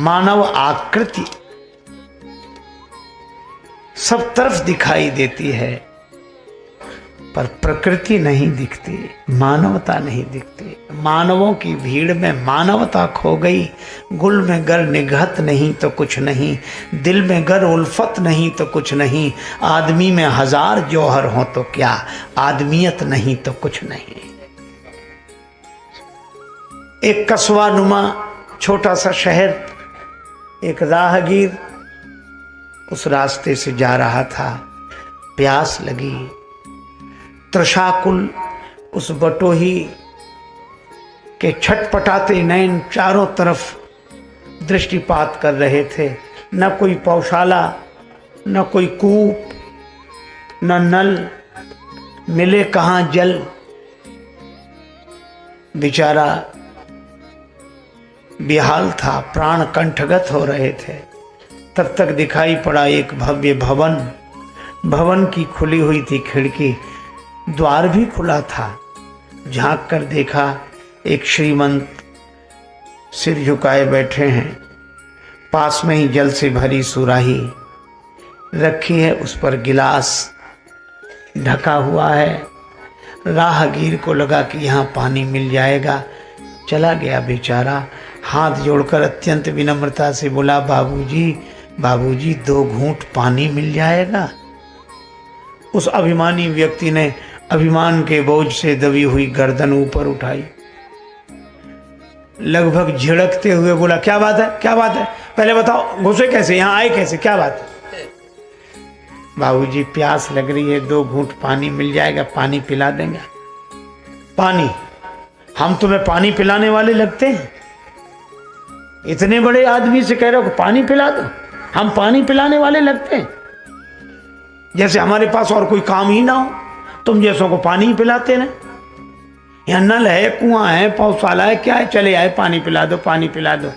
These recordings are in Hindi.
मानव आकृति सब तरफ दिखाई देती है, पर प्रकृति नहीं दिखती, मानवता नहीं दिखती। मानवों की भीड़ में मानवता खो गई। गुल में गर निगहत नहीं तो कुछ नहीं, दिल में गर उल्फत नहीं तो कुछ नहीं, आदमी में हजार जौहर हो तो क्या, आदमियत नहीं तो कुछ नहीं। एक कस्बा नुमा छोटा सा शहर, एक राहगीर उस रास्ते से जा रहा था। प्यास लगी, तृषाकुल उस बटोही के छटपटाते नयन चारों तरफ दृष्टिपात कर रहे थे। न कोई पौशाला, न कोई कूप, न नल, मिले कहाँ जल। बेचारा बेहाल था, प्राण कंठगत हो रहे थे। तब तक दिखाई पड़ा एक भव्य भवन। भवन की खुली हुई थी खिड़की, द्वार भी खुला था। झांक कर देखा, एक श्रीमंत सिर झुकाए बैठे हैं। पास में ही जल से भरी सुराही रखी है, उस पर गिलास ढका हुआ है। राहगीर को लगा कि यहाँ पानी मिल जाएगा, चला गया बेचारा। हाथ जोड़कर अत्यंत विनम्रता से बोला, बाबूजी बाबूजी 2 घूंट पानी मिल जाएगा। उस अभिमानी व्यक्ति ने अभिमान के बोझ से दबी हुई गर्दन ऊपर उठाई, लगभग झिड़कते हुए बोला, क्या बात है, क्या बात है, पहले बताओ घुसे कैसे, यहां आए कैसे, क्या बात है। बाबूजी प्यास लग रही है, 2 घूंट पानी मिल जाएगा, पानी पिला देंगे। पानी? हम तुम्हें पानी पिलाने वाले लगते हैं? इतने बड़े आदमी से कह रहे हो कि पानी पिला दो, हम पानी पिलाने वाले लगते हैं? जैसे हमारे पास और कोई काम ही ना हो, तुम जैसों को पानी ही पिलाते ना। यहाँ नल है, कुआं है, पौधशाला है, क्या है, चले आए पानी पिला दो, पानी पिला दो।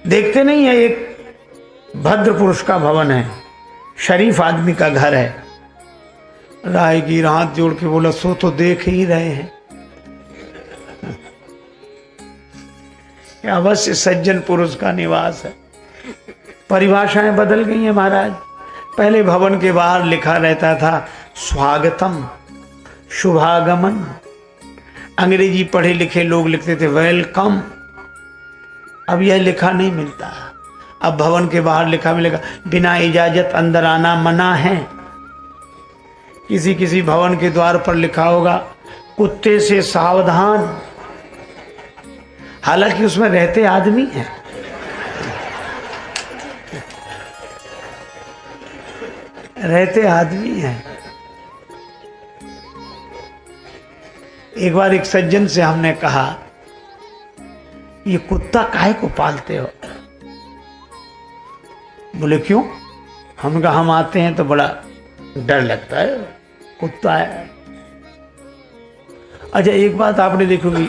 देखते नहीं है, एक भद्र पुरुष का भवन है, शरीफ आदमी का घर है। राहगीर हाथ जोड़ के बोला, सो तो देख ही रहे हैं। अवश्य सज्जन पुरुष का निवास है। परिभाषाएं बदल गई हैं महाराज। पहले भवन के बाहर लिखा रहता था स्वागतम, शुभागमन। अंग्रेजी पढ़े लिखे लोग लिखते थे वेलकम। अब यह लिखा नहीं मिलता। अब भवन के बाहर लिखा मिलेगा बिना इजाजत अंदर आना मना है। किसी किसी भवन के द्वार पर लिखा होगा कुत्ते से सावधान। हालांकि उसमें रहते आदमी हैं। रहते आदमी हैं। एक बार एक सज्जन से हमने कहा, ये कुत्ता काहे को पालते हो? बोले क्यों? हम कहा हम आते हैं तो बड़ा डर लगता है, कुत्ता है। अच्छा एक बात आपने देखोगी,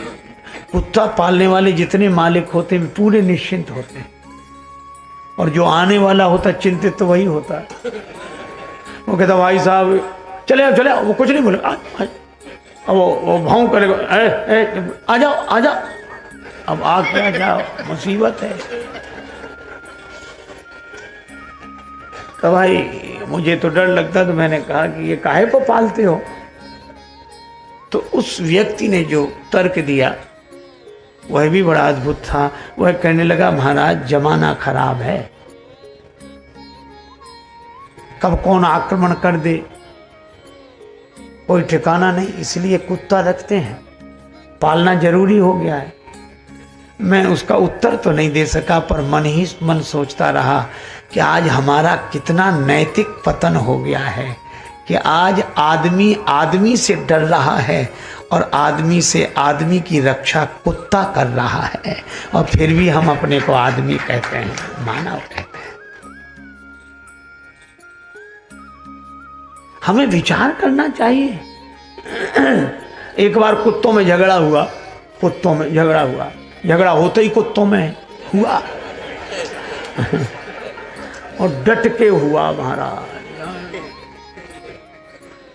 कुत्ता पालने वाले जितने मालिक होते हैं पूरे निश्चिंत होते हैं, और जो आने वाला होता है चिंतित तो वही होता है। वो कहता भाई साहब चले आओ चले आओ, वो कुछ नहीं बोले, अब वो भाव करेगा, आ जाओ आ जाओ। अब आ क्या जाओ, मुसीबत है। तो भाई मुझे तो डर लगता, तो मैंने कहा कि ये काहे को पालते हो? तो उस व्यक्ति ने जो तर्क दिया वह भी बड़ा अद्भुत था। वह कहने लगा महाराज जमाना खराब है, कब कौन आक्रमण कर दे कोई ठिकाना नहीं, इसलिए कुत्ता रखते हैं, पालना जरूरी हो गया है। मैं उसका उत्तर तो नहीं दे सका, पर मन ही मन सोचता रहा कि आज हमारा कितना नैतिक पतन हो गया है कि आज आदमी आदमी से डर रहा है और आदमी से आदमी की रक्षा कुत्ता कर रहा है, और फिर भी हम अपने को आदमी कहते हैं, मानव कहते हैं। हमें विचार करना चाहिए। एक बार कुत्तों में झगड़ा हुआ, कुत्तों में झगड़ा हुआ, झगड़ा होते ही कुत्तों में हुआ और डट के हुआ महाराज।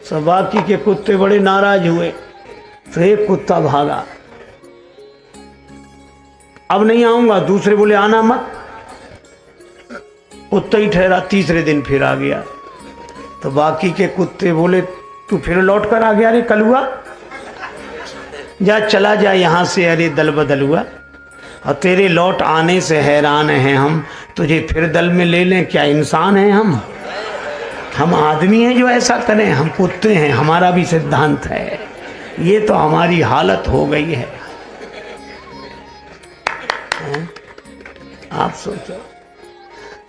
सब बाकी के कुत्ते बड़े नाराज हुए, फिर एक कुत्ता भागा, अब नहीं आऊंगा। दूसरे बोले आना मत, कुत्ता ही ठहरा। तीसरे दिन फिर आ गया तो बाकी के कुत्ते बोले तू फिर लौट कर आ गया, अरे कलुआ जा चला जा यहां से, अरे दल बदल हुआ, और तेरे लौट आने से हैरान हैं हम, तुझे फिर दल में ले लें, क्या इंसान हैं हम आदमी हैं जो ऐसा करें, हम कुत्ते हैं, हमारा भी सिद्धांत है। ये तो हमारी हालत हो गई है। आप सोचो।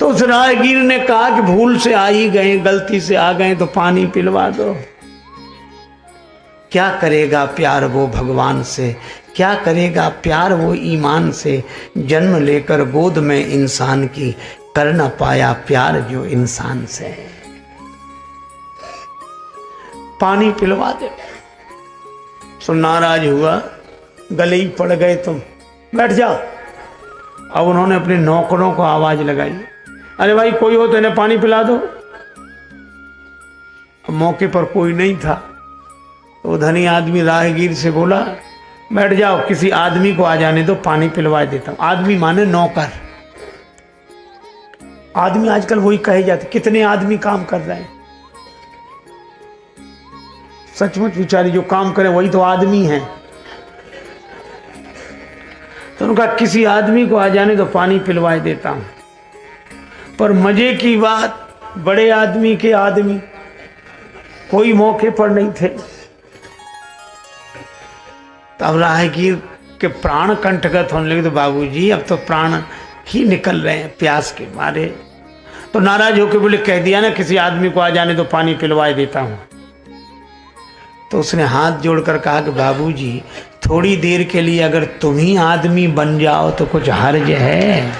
तो उस राहगीर ने कहा कि भूल से आ ही गए, गलती से आ गए तो पानी पिलवा दो। क्या करेगा प्यार वो भगवान से, क्या करेगा प्यार वो ईमान से, जन्म लेकर गोद में इंसान की, कर न पाया प्यार जो इंसान से। पानी पिलवा दे। सो नाराज हुआ, गले ही पड़ गए, तुम बैठ जाओ। अब उन्होंने अपने नौकरों को आवाज लगाई, अरे भाई कोई हो तो इन्हें पानी पिला दो। अब मौके पर कोई नहीं था तो धनी आदमी राहगीर से बोला, बैठ जाओ, किसी आदमी को आ जाने दो, पानी पिलवा देता हूं। आदमी माने नौकर। आदमी आजकल वही कहे जाते, कितने आदमी काम कर रहे हैं। सचमुच बेचारे जो काम करें वही तो आदमी हैं। तो उनका किसी आदमी को आ जाने तो पानी पिलवाए देता हूं। पर मजे की बात, बड़े आदमी के आदमी कोई मौके पर नहीं थे। तब राहगीर के प्राण कंठगत होने लगे। तो बाबूजी अब तो प्राण ही निकल रहे हैं प्यास के मारे। तो नाराज होकर बोले, कह दिया ना किसी आदमी को आ जाने तो पानी पिलवाए देता हूं। तो उसने हाथ जोड़कर कहा कि बाबूजी थोड़ी देर के लिए अगर तुम ही आदमी बन जाओ तो कुछ हर्ज है।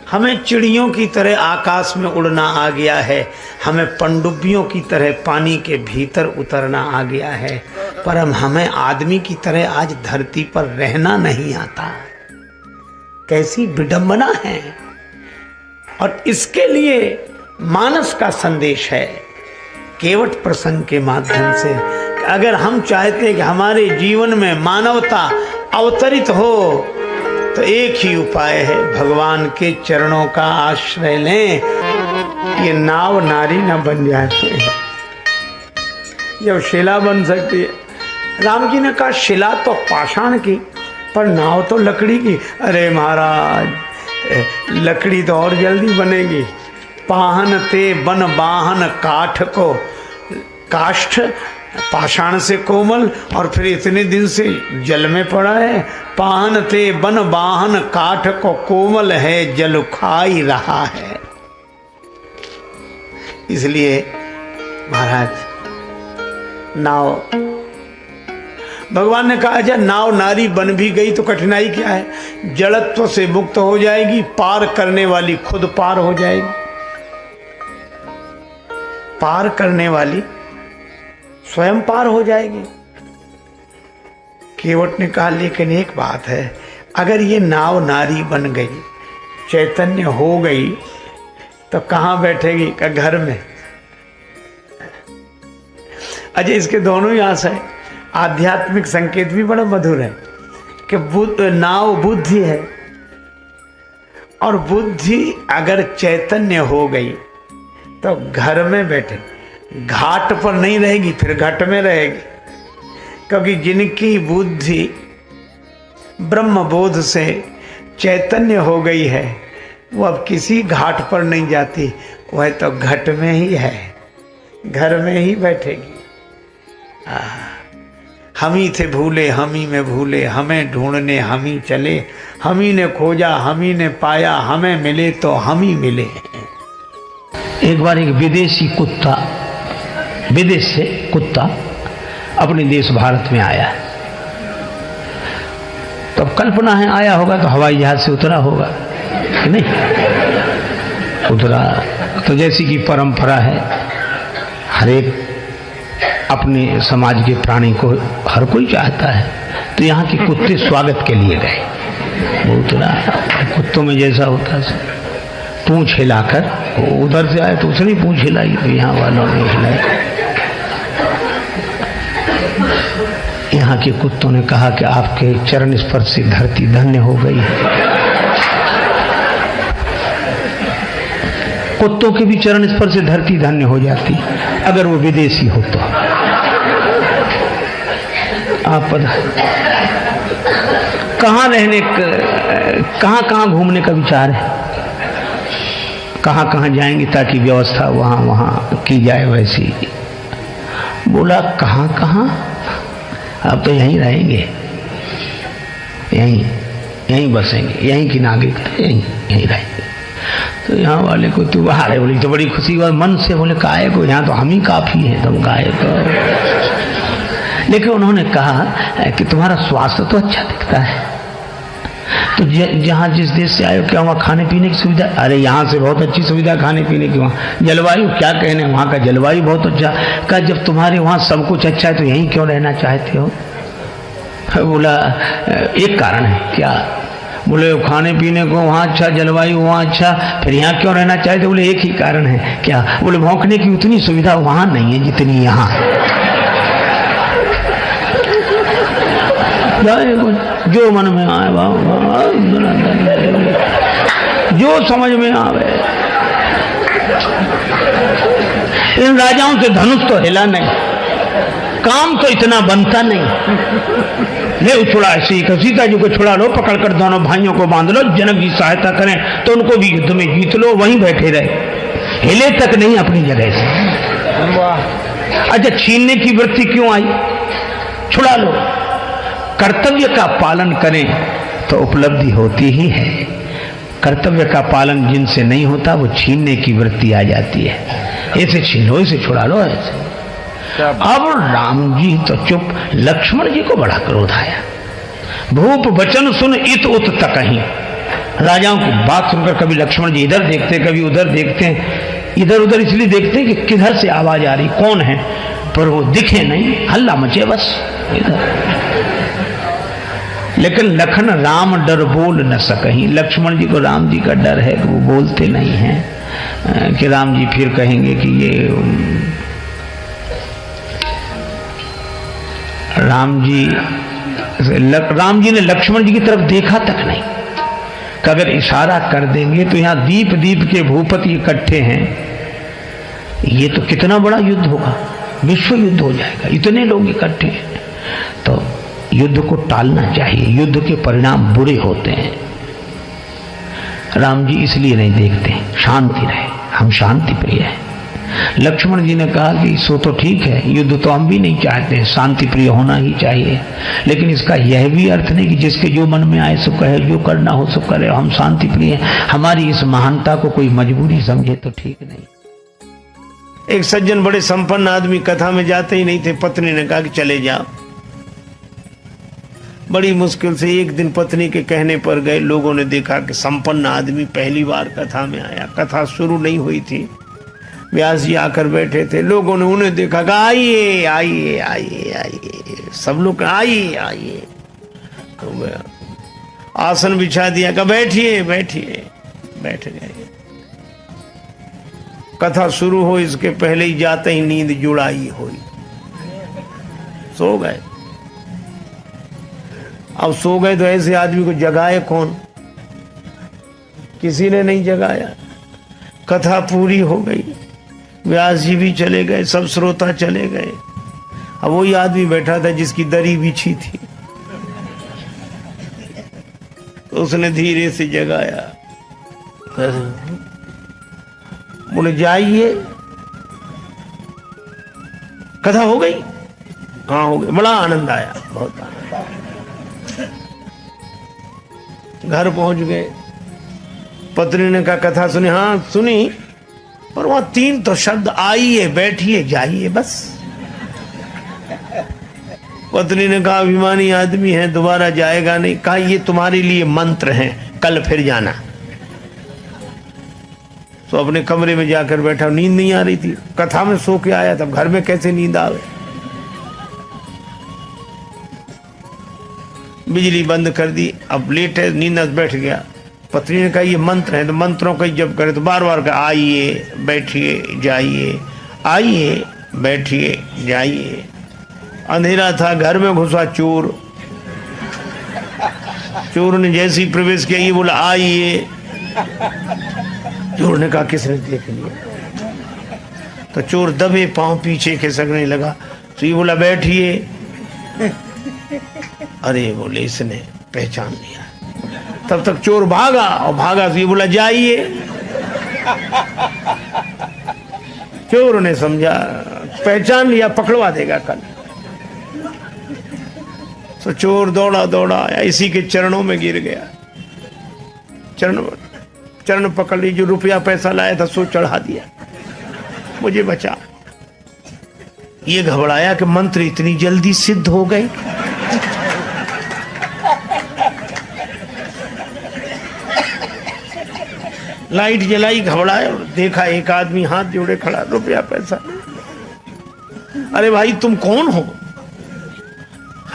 हमें चिड़ियों की तरह आकाश में उड़ना आ गया है, हमें पनडुब्बियों की तरह पानी के भीतर उतरना आ गया है, पर हमें आदमी की तरह आज धरती पर रहना नहीं आता। कैसी विडंबना है। और इसके लिए मानस का संदेश है केवट प्रसंग के माध्यम से। अगर हम चाहते हैं कि हमारे जीवन में मानवता अवतरित हो तो एक ही उपाय है, भगवान के चरणों का आश्रय लें। ये नाव नारी न बन जाते हैं, जब शिला बन सकती है। राम जी ने कहा शिला तो पाषाण की, पर नाव तो लकड़ी की। अरे महाराज, लकड़ी तो और जल्दी बनेगी। पाहन ते बन बाहन काठ को, काष्ठ पाषाण से कोमल, और फिर इतने दिन से जल में पड़ा है। पाहन ते बन बाहन काठ को कोमल है, जल खाई रहा है। इसलिए महाराज नाव, भगवान ने कहा अच्छा नाव नारी बन भी गई तो कठिनाई क्या है, जड़त्व से मुक्त हो जाएगी, पार करने वाली खुद पार हो जाएगी। पार करने वाली स्वयं पार हो जाएगी। केवट ने कहा लेकिन एक बात है, अगर ये नाव नारी बन गई, चैतन्य हो गई, तो कहाँ बैठेगी? का घर में। अजय इसके दोनों ही आशा है। आध्यात्मिक संकेत भी बड़ा मधुर है कि नाव बुद्धि है, और बुद्धि अगर चैतन्य हो गई तो घर में बैठे, घाट पर नहीं रहेगी, फिर घट में रहेगी। क्योंकि जिनकी बुद्धि ब्रह्म बोध से चैतन्य हो गई है वो अब किसी घाट पर नहीं जाती, वह तो घट में ही है, घर में ही बैठेगी। हम ही थे भूले, हम ही में भूले, हमें ढूंढने हम ही चले, हम ही ने खोजा हम ही ने पाया, हमें मिले तो हम ही मिले। एक बार एक विदेशी कुत्ता, विदेश से कुत्ता अपने देश भारत में आया। तो कल्पना है आया होगा तो हवाई जहाज से उतरा होगा कि नहीं? उतरा तो जैसी कि परंपरा है, हर एक अपने समाज के प्राणी को हर कोई चाहता है, तो यहाँ के कुत्ते स्वागत के लिए गए। वो उतरा, कुत्तों में जैसा होता है पूंछ हिलाकर, उधर से आए तो उसने पूंछ हिलाई, तो यहाँ वालों ने हिलाई। यहाँ के कुत्तों ने कहा कि आपके चरण स्पर्श से धरती धन्य हो गई है। कुत्तों के भी चरण स्पर्श से धरती धन्य हो जाती अगर वो विदेशी हो तो। आप पता कहाँ रहने, कहाँ घूमने का विचार है, कहाँ जाएंगे ताकि व्यवस्था वहाँ की जाए वैसी। बोला कहाँ अब तो यहीं रहेंगे, यहीं बसेंगे, यहीं की नागरिकता, यहीं रहेंगे। तो यहाँ वाले को तू बाहर है, बोली तो बड़ी खुशी हुआ मन से। बोले काहे को, यहाँ तो हम ही काफी है, तुम काहे को। लेकिन उन्होंने कहा कि तुम्हारा स्वास्थ्य तो अच्छा दिखता है, तो जहाँ जिस देश से आए हो क्या वहाँ खाने पीने की सुविधा? अरे यहाँ से बहुत अच्छी सुविधा खाने पीने की। वहाँ जलवायु क्या कहने, वहाँ का जलवायु बहुत अच्छा। कहा जब तुम्हारे वहाँ सब कुछ अच्छा है तो यहीं क्यों रहना चाहते हो? बोला एक कारण है। क्या? बोले खाने पीने को वहाँ अच्छा, जलवायु वहाँ अच्छा, फिर यहाँ क्यों रहना चाहते? बोले एक ही कारण है। क्या? बोले भौंकने की उतनी सुविधा वहाँ नहीं है जितनी यहाँ। जो मन में आए जो समझ में आवे। इन राजाओं से धनुष तो हिला नहीं, काम तो इतना बनता नहीं। ले उछड़ा ऐसे ही, सीता जी को छुड़ा लो, पकड़कर दोनों भाइयों को बांध लो, जनक जी सहायता करें तो उनको भी युद्ध में जीत लो, वहीं बैठे रहे, हिले तक नहीं अपनी जगह से। अच्छा छीनने की वृत्ति क्यों आई? छुड़ा लो। कर्तव्य का पालन करें तो उपलब्धि होती ही है। कर्तव्य का पालन जिनसे नहीं होता वो छीनने की वृत्ति आ जाती है। ऐसे छीन लो, इसे छुड़ा लो, ऐसे। अब राम जी तो चुप, लक्ष्मण जी को बड़ा क्रोध आया। भूप वचन सुन इत उत तकहीं। राजाओं की बात सुनकर कभी लक्ष्मण जी इधर देखते, कभी उधर देखते। इधर उधर इसलिए देखते कि किधर से आवाज आ रही, कौन है, पर वो दिखे नहीं, हल्ला मचे बस इधर। लेकिन लखन राम डर बोल न सकहीं। लक्ष्मण जी को राम जी का डर है कि वो बोलते नहीं हैं कि राम जी फिर कहेंगे कि ये राम जी ने लक्ष्मण जी की तरफ देखा तक नहीं कि अगर इशारा कर देंगे तो यहाँ दीप दीप के भूपति इकट्ठे हैं, ये तो कितना बड़ा युद्ध होगा, विश्व युद्ध हो जाएगा, इतने लोग इकट्ठे हैं। तो युद्ध को टालना चाहिए, युद्ध के परिणाम बुरे होते हैं। राम जी इसलिए नहीं देखते, शांति रहे, हम शांति प्रिय हैं। लक्ष्मण जी ने कहा कि सो तो ठीक है, युद्ध तो हम भी नहीं चाहते, शांति प्रिय होना ही चाहिए, लेकिन इसका यह भी अर्थ नहीं कि जिसके जो मन में आए सो कहे, जो करना हो सो करे, हम शांति प्रिय हैं। हमारी इस महानता को कोई मजबूरी समझे तो ठीक नहीं। एक सज्जन बड़े संपन्न आदमी कथा में जाते ही नहीं थे। पत्नी ने कहा कि चले जाओ। बड़ी मुश्किल से एक दिन पत्नी के कहने पर गए। लोगों ने देखा कि संपन्न आदमी पहली बार कथा में आया। कथा शुरू नहीं हुई थी, व्यास जी आकर बैठे थे। लोगों ने उन्हें देखा कि आइए आइए आइए आइए, सब लोग आइए आइए। तो आसन बिछा दिया, कि बैठिए बैठिए, बैठ गए। कथा शुरू हो इसके पहले ही जाते ही नींद जुड़ाई हुई, सो गए। अब सो गए तो ऐसे आदमी को जगाए कौन? किसी ने नहीं जगाया। कथा पूरी हो गई, व्यास जी भी चले गए, सब श्रोता चले गए। अब वही आदमी बैठा था जिसकी दरी बिछी थी, तो उसने धीरे से जगाया। बोले जाइए, कथा हो गई? हाँ हो गई। बड़ा आनंद आया, बहुत आनंद आया। घर पहुंच गए। पत्नी ने कहा कथा सुनी? हाँ सुनी, पर वहां 3 तो शब्द, आइए बैठिए जाइए, बस। पत्नी ने कहा अभिमानी आदमी है, दोबारा जाएगा नहीं। कहा ये तुम्हारे लिए मंत्र हैं, कल फिर जाना। तो अपने कमरे में जाकर बैठा, नींद नहीं आ रही थी, कथा में सो के आया, तब घर में कैसे नींद आवे। बिजली बंद कर दी, अब लेट है, नींद बैठ गया। पत्नी ने कहा ये मंत्र है, तो मंत्रों का जब करे तो बार बार कहा आइए बैठिए जाइए, आइए बैठिए जाइए। अंधेरा था, घर में घुसा चोर। चोर ने जैसे ही प्रवेश किया, ये बोला आइए। चोर ने कहा किसने देख लिया? तो चोर दबे पांव पीछे खिसकने लगा। तो ये बोला बैठिए। अरे बोले इसने पहचान लिया। तब तक चोर भागा, और भागा तो ये बोला जाइए। चोर ने समझा पहचान लिया, पकड़वा देगा कल। तो चोर दौड़ा दौड़ा आया, इसी के चरणों में गिर गया। चरण पकड़ ली, जो रुपया पैसा लाया था सो चढ़ा दिया, मुझे बचा। ये घबराया कि मंत्र इतनी जल्दी सिद्ध हो गए। लाइट जलाई, घबराया, देखा एक आदमी हाथ जोड़े खड़ा, रुपया पैसा। अरे भाई तुम कौन हो?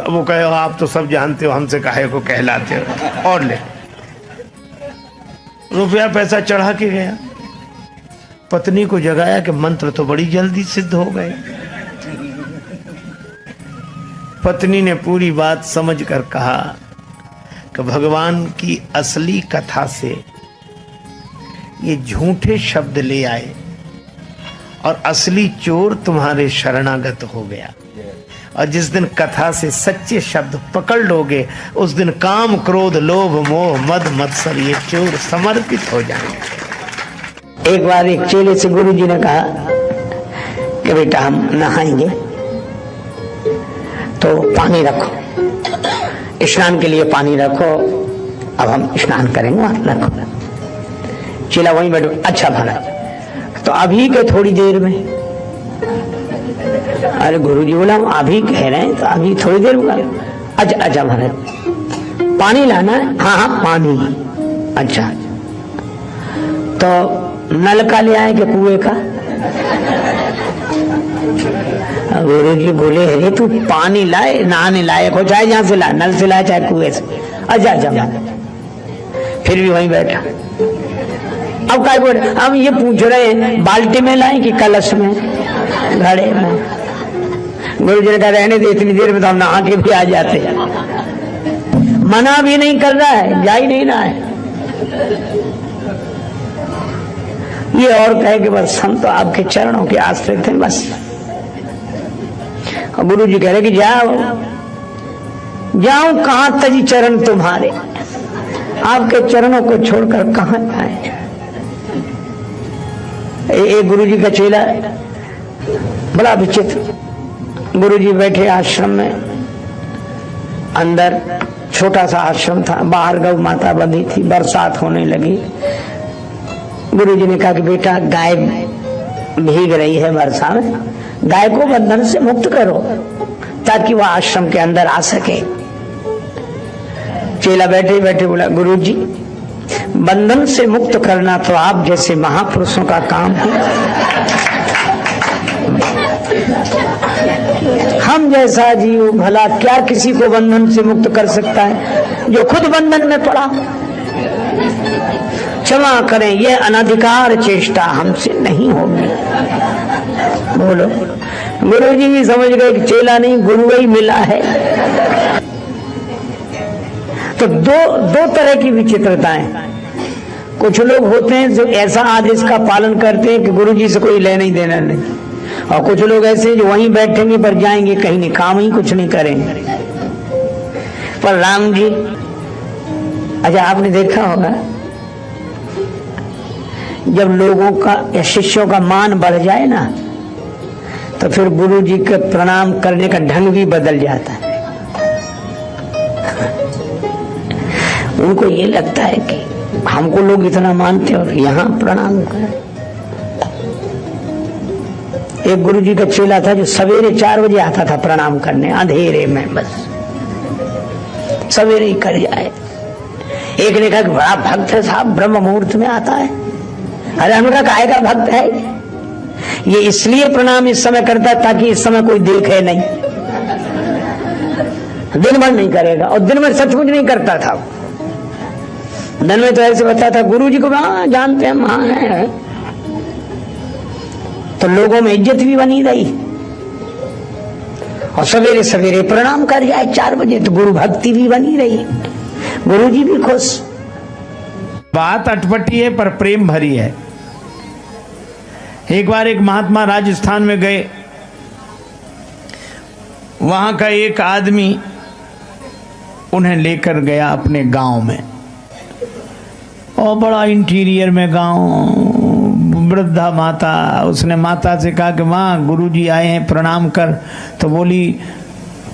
अब वो कहे आप तो सब जानते हो, हमसे काहे को कहलाते हो, और ले। रुपया पैसा चढ़ा के गया। पत्नी को जगाया कि मंत्र तो बड़ी जल्दी सिद्ध हो गए। पत्नी ने पूरी बात समझकर कहा कि भगवान की असली कथा से ये झूठे शब्द ले आए और असली चोर तुम्हारे शरणागत हो गया। और जिस दिन कथा से सच्चे शब्द पकड़ लोगे, उस दिन काम क्रोध लोभ मोह मद मत्सर ये चोर समर्पित हो जाएंगे। एक बार एक चेले से गुरुजी ने कहा कि बेटा हम नहाएंगे तो पानी रखो, स्नान के लिए पानी रखो, अब हम स्नान करेंगे, वहां रखो। चेला वहीं बैठो, अच्छा महाराज तो अभी के थोड़ी देर में। अरे गुरुजी बोला हम अभी कह रहे हैं तो अभी थोड़ी देर में। अच्छा अच्छा महाराज पानी लाना है? हाँ हाँ पानी। अच्छा तो नल का ले आए कि कुएं का? गुरुजी बोले अरे तू पानी लाए, नहाने लायक हो, चाहे जहां से लाए, नल से लाए चाहे कुएं से। अच्छा अच्छा फिर भी वहीं बैठा। अब क्या बोल रहे, हम ये पूछ रहे हैं बाल्टी में लाए कि कलश में, घड़े में? गुरुजी ने कहा रहने दे, इतनी देर में तो हम नहा के भी आ जाते। मना भी नहीं कर रहा है, जा ही नहीं रहा है। ये और कहे कि बस हम तो आपके चरणों के आश्रित हैं बस। और गुरुजी कह रहे कि जाओ जाओ, कहां तजी चरण तुम्हारे, आपके चरणों को छोड़कर कहां आए। एक गुरुजी का चेला बड़ा विचित्र। गुरुजी बैठे आश्रम में, अंदर छोटा सा आश्रम था, बाहर गौ माता बंधी थी, बरसात होने लगी। गुरुजी ने कहा कि बेटा गाय भीग रही है वर्षा में, गाय को बंधन से मुक्त करो ताकि वह आश्रम के अंदर आ सके। चेला बैठे बैठे बोला गुरुजी बंधन से मुक्त करना तो आप जैसे महापुरुषों का काम है, हम जैसा जीव भला क्या किसी को बंधन से मुक्त कर सकता है जो खुद बंधन में पड़ा। क्षमा करें, यह अनधिकार चेष्टा हमसे नहीं होगी। बोलो। गुरुजी भी समझ गए कि चेला नहीं गुरु ही मिला है। तो दो तरह की विचित्रताएं। कुछ लोग होते हैं जो ऐसा आदेश का पालन करते हैं कि गुरुजी से कोई लेना ही देना नहीं, और कुछ लोग ऐसे जो वहीं बैठेंगे पर जाएंगे कहीं नहीं, काम ही कुछ नहीं करेंगे। पर राम जी, अच्छा आपने देखा होगा जब लोगों का या शिष्यों का मान बढ़ जाए ना, तो फिर गुरुजी के प्रणाम करने का ढंग भी बदल जाता है। उनको ये लगता है कि हमको लोग इतना मानते और यहाँ प्रणाम करें। एक गुरुजी का चेला था जो सवेरे 4 बजे आता था प्रणाम करने, अंधेरे में, बस सवेरे ही कर जाए। एक ने कहा कि बड़ा भक्त है साहब, ब्रह्म मुहूर्त में आता है। अरे हमने कहा काहे का भक्त है? ये इसलिए प्रणाम इस समय करता है ताकि इस समय कोई देखे नहीं, दिन भर नहीं करेगा। और दिन भर सचमुच नहीं करता था, दिन में तो ऐसे बताता था गुरुजी को जानते हैं, महान है, तो लोगों में इज्जत भी बनी रही। और सवेरे सवेरे प्रणाम कर जाए 4 बजे, तो गुरु भक्ति भी बनी रही, गुरु जी भी खुश। बात अटपटी है पर प्रेम भरी है। एक बार एक महात्मा राजस्थान में गए, वहां का एक आदमी उन्हें लेकर गया अपने गांव में, और बड़ा इंटीरियर में गांव, वृद्धा माता। उसने माता से कहा कि माँ गुरुजी आए हैं, प्रणाम कर। तो बोली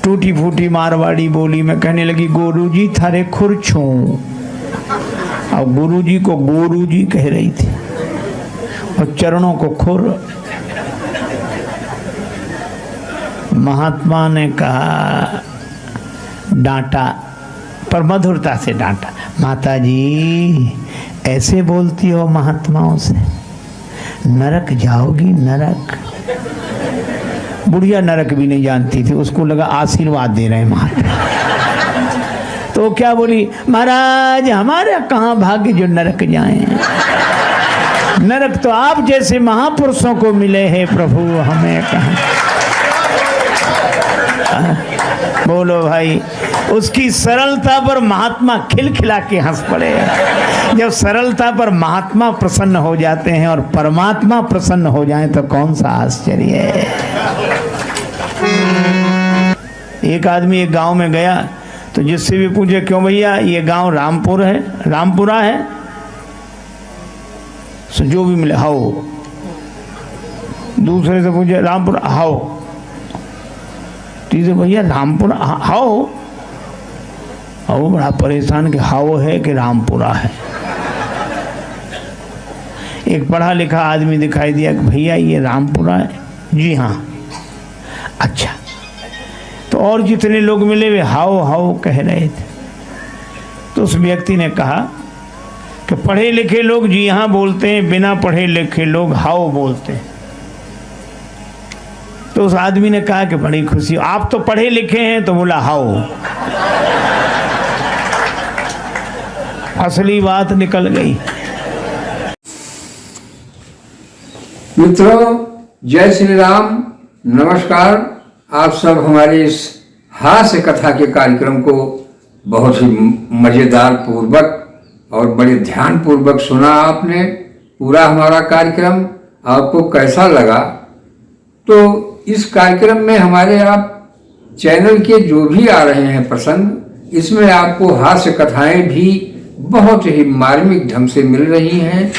टूटी फूटी मारवाड़ी बोली में कहने लगी, गुरुजी थारे खुर छूं। और गुरुजी को गुरुजी कह रही थी और चरणों को खुर। महात्मा ने कहा, डांटा पर मधुरता से डांटा, माता जी ऐसे बोलती हो महात्माओं से, नरक जाओगी नरक। बुढ़िया नरक भी नहीं जानती थी, उसको लगा आशीर्वाद दे रहे हैं महात्मा। तो क्या बोली, महाराज हमारा कहाँ भाग्य जो नरक जाएं, नरक तो आप जैसे महापुरुषों को मिले हैं प्रभु, हमें कहाँ। बोलो भाई, उसकी सरलता पर महात्मा खिलखिला के हंस पड़े। जब सरलता पर महात्मा प्रसन्न हो जाते हैं और परमात्मा प्रसन्न हो जाए तो कौन सा आश्चर्य है। एक आदमी एक गांव में गया तो जिससे भी पूछे, क्यों भैया ये गांव रामपुर है, रामपुरा है, तो जो भी मिले हाओ। दूसरे से पूछे रामपुर हाओ, तीसरे भैया रामपुर हाओ। और वो बड़ा परेशान कि हाओ है कि रामपुरा है। एक पढ़ा लिखा आदमी दिखाई दिया कि भैया ये रामपुरा है। जी हाँ, अच्छा। तो और जितने लोग मिले वे हाओ हाओ कह रहे थे। तो उस व्यक्ति ने कहा कि पढ़े लिखे लोग जी हाँ बोलते हैं, बिना पढ़े लिखे लोग हाओ बोलते हैं। तो उस आदमी ने कहा कि बड़ी खुशी, आप तो पढ़े लिखे हैं। तो बोला हाओ। असली बात निकल गई। मित्रों, जय श्री राम, नमस्कार। आप सब हमारे इस हास्य कथा के कार्यक्रम को बहुत ही मजेदार पूर्वक और बड़े ध्यान पूर्वक सुना आपने। पूरा हमारा कार्यक्रम आपको कैसा लगा? तो इस कार्यक्रम में हमारे आप चैनल के जो भी आ रहे हैं प्रसंग, इसमें आपको हास्य कथाएं भी बहुत ही मार्मिक ढंग से मिल रही हैं।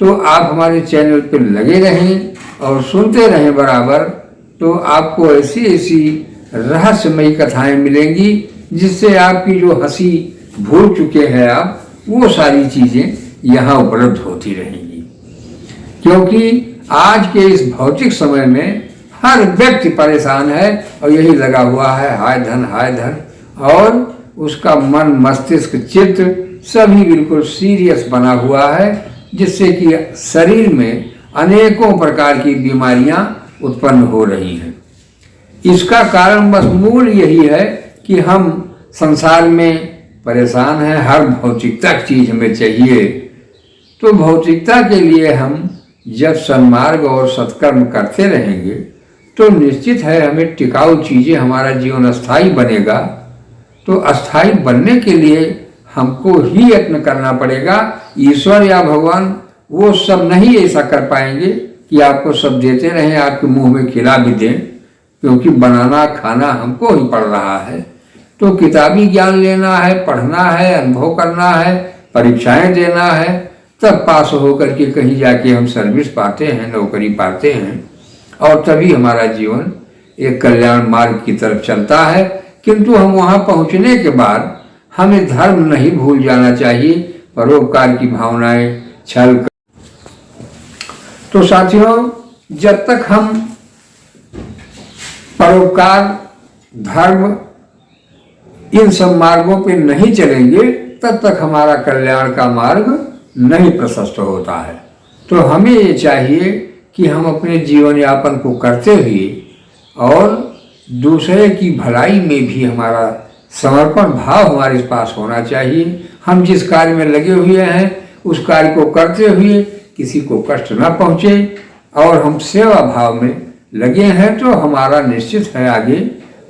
तो आप हमारे चैनल पर लगे रहें और सुनते रहें बराबर। तो आपको ऐसी ऐसी रहस्यमयी कथाएं मिलेंगी जिससे आपकी जो हंसी भूल चुके हैं आप, वो सारी चीज़ें यहाँ उपलब्ध होती रहेंगी। क्योंकि आज के इस भौतिक समय में हर व्यक्ति परेशान है और यही लगा हुआ है, हाय धन, और उसका मन मस्तिष्क चित्त सभी बिल्कुल सीरियस बना हुआ है, जिससे कि शरीर में अनेकों प्रकार की बीमारियां उत्पन्न हो रही हैं। इसका कारण बस मूल यही है कि हम संसार में परेशान हैं, हर भौतिकता की चीज हमें चाहिए। तो भौतिकता के लिए हम जब सन्मार्ग और सत्कर्म करते रहेंगे तो निश्चित है हमें टिकाऊ चीज़ें, हमारा जीवन अस्थाई बनेगा। तो अस्थाई बनने के लिए हमको ही यत्न करना पड़ेगा। ईश्वर या भगवान वो सब नहीं ऐसा कर पाएंगे कि आपको सब देते रहें, आपके मुंह में खिला भी दें, क्योंकि बनाना खाना हमको ही पड़ रहा है। तो किताबी ज्ञान लेना है, पढ़ना है, अनुभव करना है, परीक्षाएं देना है, तब पास होकर के कहीं जाके हम सर्विस पाते हैं, नौकरी पाते हैं, और तभी हमारा जीवन एक कल्याण मार्ग की तरफ चलता है। किंतु हम वहाँ पहुँचने के बाद हमें धर्म नहीं भूल जाना चाहिए, परोपकार की भावनाएं, छल। तो साथियों, जब तक हम परोपकार, धर्म, इन सब मार्गों पे नहीं चलेंगे, तब तक हमारा कल्याण का मार्ग नहीं प्रशस्त होता है। तो हमें ये चाहिए कि हम अपने जीवन यापन को करते हुए और दूसरे की भलाई में भी हमारा समर्पण भाव हमारे पास होना चाहिए। हम जिस कार्य में लगे हुए हैं उस कार्य को करते हुए किसी को कष्ट न पहुँचे और हम सेवा भाव में लगे हैं, तो हमारा निश्चित है आगे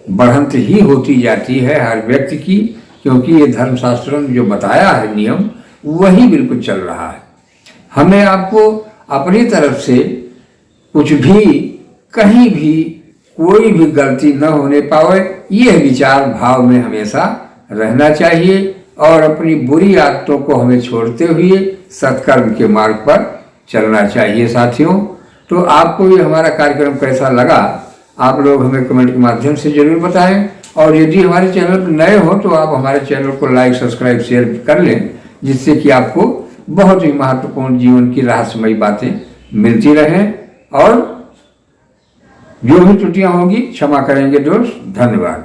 बढ़ंत ही होती जाती है हर व्यक्ति की, क्योंकि ये धर्मशास्त्रों ने जो बताया है नियम वही बिल्कुल चल रहा है। हमें आपको अपनी तरफ से कुछ भी कहीं भी कोई भी गलती न होने पावे, यह विचार भाव में हमेशा रहना चाहिए और अपनी बुरी आदतों को हमें छोड़ते हुए सत्कर्म के मार्ग पर चलना चाहिए। साथियों, तो आपको ये हमारा कार्यक्रम कैसा लगा आप लोग हमें कमेंट के माध्यम से जरूर बताएं, और यदि हमारे चैनल पर नए हो तो आप हमारे चैनल को लाइक, सब्सक्राइब, शेयर कर लें, जिससे कि आपको बहुत ही महत्वपूर्ण जीवन की रहस्यमयी बातें मिलती रहें, और जो भी त्रुटियां होंगी क्षमा करेंगे दोस्त। धन्यवाद।